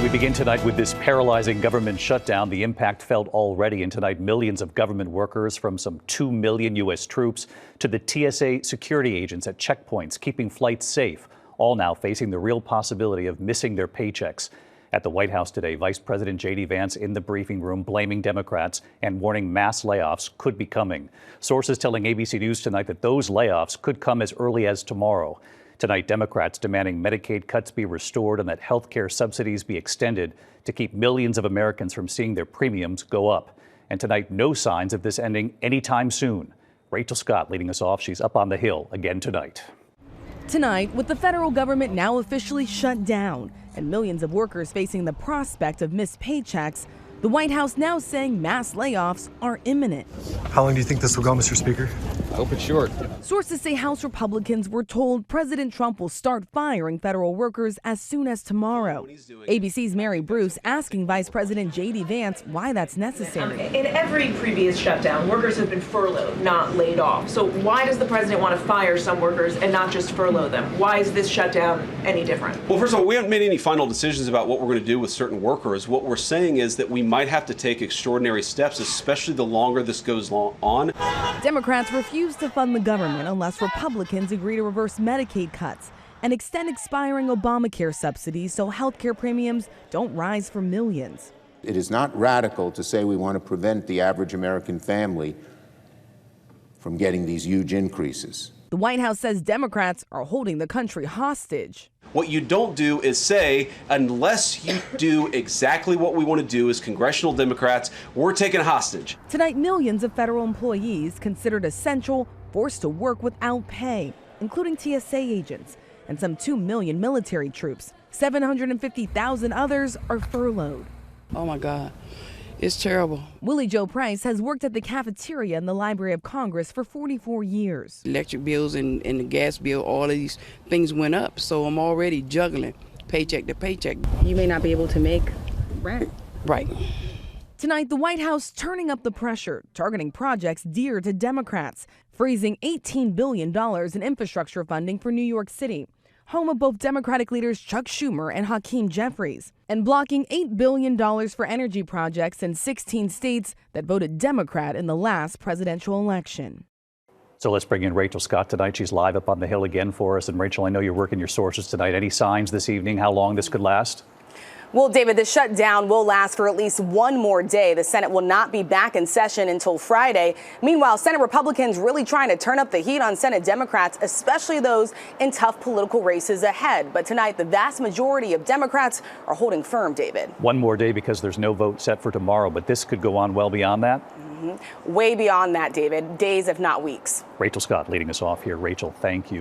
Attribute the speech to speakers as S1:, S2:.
S1: We begin tonight with this paralyzing government shutdown. The impact felt already, and tonight millions of government workers, from some 2 million U.S. troops to the TSA security agents at checkpoints keeping flights safe, all now facing the real possibility of missing their paychecks. At the White House today, Vice President J.D. Vance in the briefing room blaming Democrats and warning mass layoffs could be coming. Sources telling ABC News tonight that those layoffs could come as early as tomorrow. Tonight, Democrats demanding Medicaid cuts be restored and that health care subsidies be extended to keep millions of Americans from seeing their premiums go up. And tonight, no signs of this ending anytime soon. Rachel Scott leading us off. She's up on the Hill again tonight.
S2: Tonight, with the federal government now officially shut down and millions of workers facing the prospect of missed paychecks, the White House now saying mass layoffs are imminent.
S3: How long do you think this will go, Mr. Speaker?
S4: I hope it's short.
S2: Sources say House Republicans were told President Trump will start firing federal workers as soon as tomorrow. ABC's Mary Bruce asking Vice President J.D. Vance why that's necessary.
S5: In every previous shutdown, workers have been furloughed, not laid off. So why does the president want to fire some workers and not just furlough them? Why is this shutdown any different?
S6: Well, first of all, we haven't made any final decisions about what we're going to do with certain workers. What we're saying is that we might have to take extraordinary steps, especially the longer this goes on.
S2: Democrats refuse to fund the government unless Republicans agree to reverse Medicaid cuts and extend expiring Obamacare subsidies so health care premiums don't rise for millions.
S7: It is not radical to say we want to prevent the average American family from getting these huge increases.
S2: The White House says Democrats are holding the country hostage.
S6: What you don't do is say, unless you do exactly what we want to do as congressional Democrats, we're taking hostage.
S2: Tonight, millions of federal employees considered essential forced to work without pay, including TSA agents and some 2 million military troops. 750,000 others are furloughed.
S8: Oh my God, it's terrible.
S2: Willie Joe Price has worked at the cafeteria in the Library of Congress for 44 years.
S8: Electric bills and the gas bill, all of these things went up, so I'm already juggling paycheck to paycheck.
S9: You may not be able to make rent.
S8: Right.
S2: Tonight, the White House turning up the pressure, targeting projects dear to Democrats, freezing $18 billion in infrastructure funding for New York City, home of both Democratic leaders Chuck Schumer and Hakeem Jeffries, and blocking $8 billion for energy projects in 16 states that voted Democrat in the last presidential election.
S1: So let's bring in Rachel Scott tonight. She's live up on the Hill again for us. And Rachel, I know you're working your sources tonight. Any signs this evening how long this could last?
S10: Well, David, the shutdown will last for at least one more day. The Senate will not be back in session until Friday. Meanwhile, Senate Republicans really trying to turn up the heat on Senate Democrats, especially those in tough political races ahead. But tonight, the vast majority of Democrats are holding firm, David.
S1: One more day because there's no vote set for tomorrow, but this could go on well beyond that?
S10: Way beyond that, David. Days, if not weeks.
S1: Rachel Scott leading us off here. Rachel, thank you.